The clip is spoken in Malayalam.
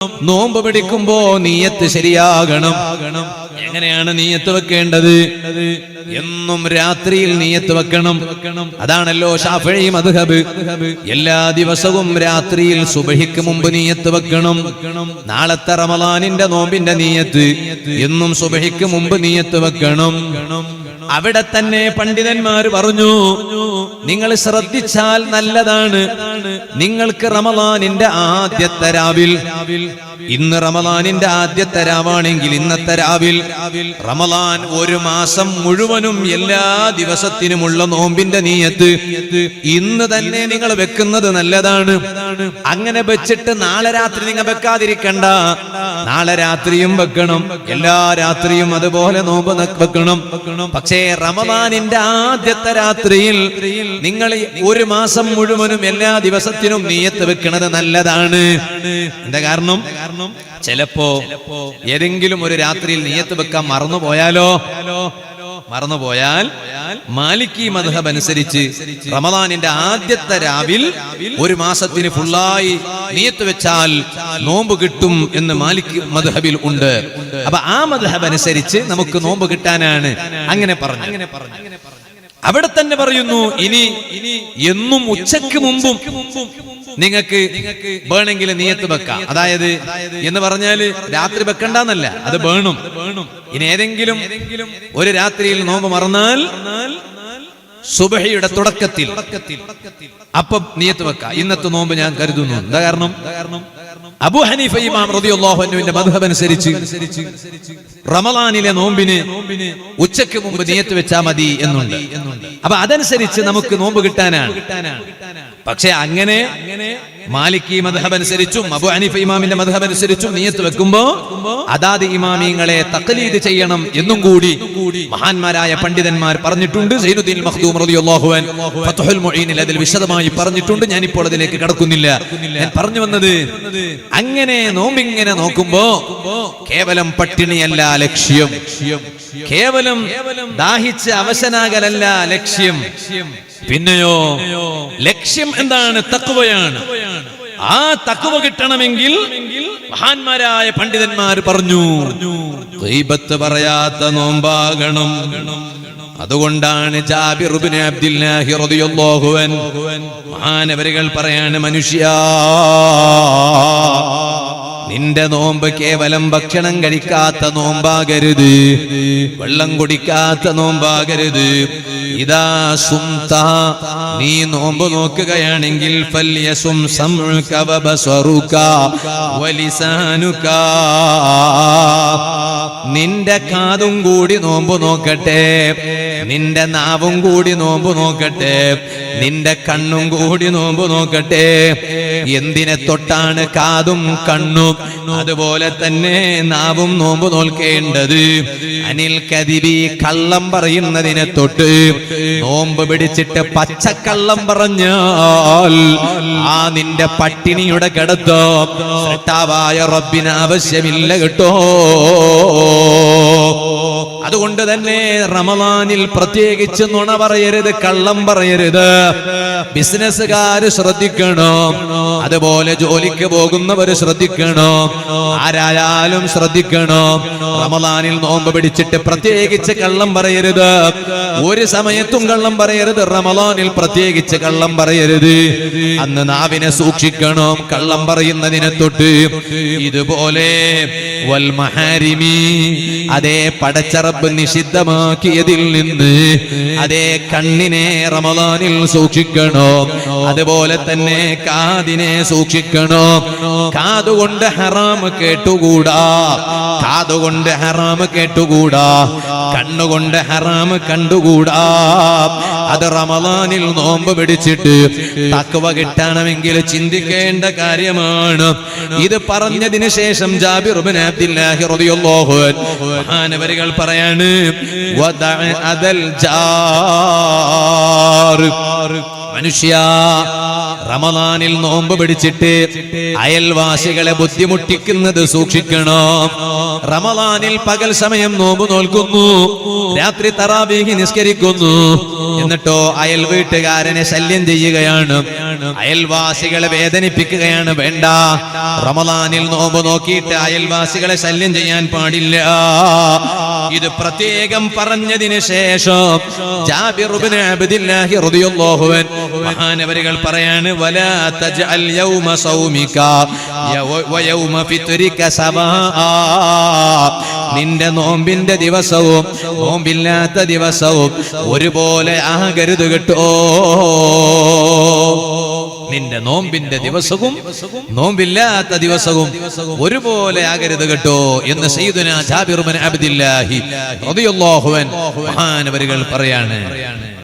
നോമ്പ് പിടിക്കുമ്പോ നീയത്ത് ശരിയാകണം. എങ്ങനെയാണ് നീയത്ത് വെക്കേണ്ടത്? എന്നും രാത്രിയിൽ നീയത്ത് വെക്കണം. അതാണല്ലോ ശാഫിഈ മദ്ഹബ്. എല്ലാ ദിവസവും രാത്രിയിൽ സുബഹിക്ക് മുമ്പ് നീയത്ത് വെക്കണം. നാളത്തെ റമളാനിന്റെ നോമ്പിന്റെ നീയത്ത് എന്നും സുബഹിക്ക് മുമ്പ് നീയത്ത് വെക്കണം. അവിടെ തന്നെ പണ്ഡിതന്മാർ പറഞ്ഞു, നിങ്ങൾ ശ്രദ്ധിച്ചാൽ നല്ലതാണ്. നിങ്ങൾക്ക് റമളാനിന്റെ ആദ്യത്തെ രാവിൽ, ഇന്ന് റമളാനിന്റെ ആദ്യത്തെ രാവാണെങ്കിൽ ഇന്നത്തെ രാവിൽ റമളാൻ ഒരു മാസം മുഴുവനും എല്ലാ ദിവസത്തിനുമുള്ള നോമ്പിന്റെ നീയത്ത് ഇന്ന് തന്നെ നിങ്ങൾ വെക്കുന്നത് നല്ലതാണ്. അങ്ങനെ വെച്ചിട്ട് നാളെ രാത്രി നിങ്ങൾ വെക്കാതിരിക്കണ്ട. നാളെ രാത്രിയും വെക്കണം, എല്ലാ രാത്രിയും അതുപോലെ നോമ്പ് വെക്കണം. പക്ഷേ റമളാനിന്റെ ആദ്യത്തെ രാത്രിയിൽ നിങ്ങൾ ഒരു മാസം മുഴുവനും എല്ലാ ദിവസത്തിനും നീയത്ത് വെക്കുന്നത് നല്ലതാണ്. എന്താ കാരണം? ചിലപ്പോ ഏതെങ്കിലും ഒരു രാത്രിയിൽ നീയത്ത് വെക്കാൻ മറന്നുപോയാൽ മാലിക്കി മദ്ഹബ് അനുസരിച്ച് റമളാനിന്റെ ആദ്യത്തെ രാവിൽ ഒരു മാസത്തിന് ഫുള്ളായി നീയത്ത് വെച്ചാൽ നോമ്പ് കിട്ടും എന്ന് മാലിക്കി മദ്ഹബിൽ ഉണ്ട്. അപ്പൊ ആ മദ്ഹബ് അനുസരിച്ച് നമുക്ക് നോമ്പ് കിട്ടാനാണ് അങ്ങനെ പറഞ്ഞു. അവിടെ തന്നെ പറയുന്നു, ഇനി എന്നും ഉച്ചക്ക് മുമ്പും നിങ്ങൾക്ക് വേണമെങ്കിൽ നീയത്ത് വെക്കാം. അതായത് എന്ന് പറഞ്ഞാല് രാത്രി വെക്കണ്ടെന്നല്ല, അത് വേണം. ഇനി ഏതെങ്കിലും ഒരു രാത്രിയിൽ നോമ്പ് മറന്നാൽ സുബഹിയുടെ തുടക്കത്തിൽ അപ്പം നീയത്ത് വെക്കാം. ഇന്നത്തെ നോമ്പ് ഞാൻ കരുതുന്നു. എന്താ കാരണം? അബൂ ഹനീഫ ഇമാം റളിയല്ലാഹു അൻഹുവിന്റെ മദ്ഹബ് അനുസരിച്ച് റമളാനിലെ നോമ്പിന് ഉച്ചയ്ക്ക് മുമ്പ് നിയത്ത് വെച്ചാൽ മതി എന്നുണ്ട്. അപ്പൊ അതനുസരിച്ച് നമുക്ക് നോമ്പ് കിട്ടാനാണ്. പക്ഷെ അങ്ങനെ മാലിക്കി മദ്ഹബ് അനുസരിച്ചും അബൂ ഹനീഫ ഇമാമിന്റെ മദ്ഹബ് അനുസരിച്ചും നിയത്ത് വെക്കുമ്പോ അതാത് ഇമാമിങ്ങളെ തഖ്ലീദ് ചെയ്യണം എന്നും കൂടി മഹാന്മാരായ പണ്ഡിതന്മാർ പറഞ്ഞിട്ടുണ്ട്. സൈനുദ്ദീൻ മഖ്ദൂം റളിയല്ലാഹു അൻഹു ഫത്ഹുൽ മുഈനിൽ അതിൽ വിശദമായി പറഞ്ഞിട്ടുണ്ട്. ഞാനിപ്പോൾ അതിലേക്ക് കടക്കുന്നില്ല. ഞാൻ പറഞ്ഞു വന്നത്, അങ്ങനെ നോമ്പിങ്ങനെ നോക്കുമ്പോ കേവലം പട്ടിണിയല്ല ലക്ഷ്യം, കേവലം ദാഹിച്ച് അവശനാകലല്ല ലക്ഷ്യം. പിന്നെയോ ലക്ഷ്യം എന്താണ്? തഖ്വയാണ്. ആ തഖ്വ കിട്ടണമെങ്കിൽ മഹാന്മാരായ പണ്ഡിതന്മാർ പറഞ്ഞു, ഗീബത്ത് പറയാത്ത നോമ്പാകണം. അതുകൊണ്ടാണ് ജാബിർ ഇബ്നു അബ്ദുല്ലാഹി റളിയല്ലാഹു അൻഹു മഹാനവരുകൾ പറയാണ്, മനുഷ്യാ, നിന്റെ നോമ്പ് കേവലം ഭക്ഷണം കഴിക്കാത്ത നോമ്പാകരുത്, വെള്ളം കുടിക്കാത്ത നോമ്പാകരുത്. ഇദാ സുംത, നീ നോമ്പ് നോക്കുകയാണെങ്കിൽ ഫല്യസും സംഉക വബസറുക വലിസാനുക, നിന്റെ കാതും കൂടി നോമ്പ് നോക്കട്ടെ, നിന്റെ നാവും കൂടി നോമ്പ് നോക്കട്ടെ, നിന്റെ കണ്ണും കൂടി നോമ്പ് നോക്കട്ടെ. എന്തിനെ തൊട്ടാണ് കാതും കണ്ണും അതുപോലെ തന്നെ നാവും നോമ്പ് നോൽക്കേണ്ടത്? അനിൽ കദിബി, കള്ളം പറയുന്നതിനെ തൊട്ട്. നോമ്പ് പിടിച്ചിട്ട് പച്ചക്കള്ളം പറഞ്ഞാൽ ആ നിന്റെ പട്ടിണിയുടെ കിടത്തോ സൃഷ്ടാവായ റബ്ബിന് ആവശ്യമില്ല കേട്ടോ. അതുകൊണ്ട് തന്നെ റമളാനിൽ പ്രത്യേകിച്ച് നുണ പറയരുത്, കള്ളം പറയരുത്. ബിസിനസ്സുകാര് ശ്രദ്ധിക്കണം, അതുപോലെ ജോലിക്ക് പോകുന്നവര് ശ്രദ്ധിക്കണം, ആരായാലും ശ്രദ്ധിക്കണം. റമളാനിൽ നോമ്പ് പിടിച്ചിട്ട് പ്രത്യേകിച്ച് കള്ളം പറയരുത്, ഒരു സമയത്തും കള്ളം പറയരുത്. റമളാനിൽ പ്രത്യേകിച്ച് കള്ളം പറയരുത്. അന്ന് നാവിനെ സൂക്ഷിക്കണം കള്ളം പറയുന്നതിനെ തൊട്ട്. ഇതുപോലെ വൽ മഹാരിമി, അതേ പടച്ച റബ്ബ് നിഷിദ്ധമാക്കിയതിൽ നിന്ന് അതേ കണ്ണിനെ റമളാനിൽ സൂക്ഷിക്കണോ, അതുപോലെ തന്നെ കാതിനെ സൂക്ഷിക്കണോ. കാതുകൊണ്ട് ഹറാം കേട്ടുകൂടാ, കാതുകൊണ്ട് ഹറാം കേട്ടുകൂടാ, കണ്ണുകൊണ്ട് ഹറാം കണ്ടുകൂടാ. അത് റമളാനിൽ നോമ്പ് പിടിച്ചിട്ട് തഖ്വ കിട്ടണമെങ്കിൽ ചിന്തിക്കേണ്ട കാര്യമാണ്. ഇത് പറഞ്ഞതിന് ശേഷം ജാബിർ ഇബ്നു അബ്ദുല്ലാഹി റളിയല്ലാഹു അൻഹു മഹാനവരുകൾ പറയാണ്, വദഅ അദൽ ജാർ, മനുഷ്യ, റമദാനിൽ നോമ്പ് പിടിച്ചിട്ട് അയൽവാസികളെ ബുദ്ധിമുട്ടിക്കുന്നത് സൂക്ഷിക്കണം. റമദാനിൽ പകൽ സമയം നോമ്പ് നോൽക്കുന്നു, രാത്രി തറാവീഹ് നിസ്കരിക്കുന്നു, എന്നിട്ടോ അയൽ വീട്ടുകാരനെ ശല്യം ചെയ്യുകയാണ്, അയൽവാസികളെ വേദനിപ്പിക്കുകയാണ്. വേണ്ട, റമദാനിൽ നോമ്പ് നോക്കിയിട്ട് അയൽവാസികളെ ശല്യം ചെയ്യാൻ പാടില്ല. ഇത് പ്രത്യേകം പറഞ്ഞതിന് ശേഷം ജാബിർ ഇബ്നു അബ്ദില്ലാഹി റളിയല്ലാഹു അൻഹു മഹാനവരികൾ പറയാണ്, വലാ തജ്അൽ യൗമ സൗമിക വയൗമ ഫിത്രിക സവാആ. നിന്റെ നോമ്പിന്റെ ദിവസവും നോമ്പില്ലാത്ത ദിവസവും ഒരുപോലെ ആകരുത് കേട്ടോ. നിന്റെ നോമ്പിന്റെ ദിവസവും നോമ്പില്ലാത്ത ദിവസവും ഒരുപോലെ ആകരുത് കേട്ടോ എന്ന് സയ്യിദുനാ ജാബിർ ഇബ്നു അബ്ദില്ലാഹി റളിയല്ലാഹു അൻഹു മഹാനവരികൾ പറയാണ്.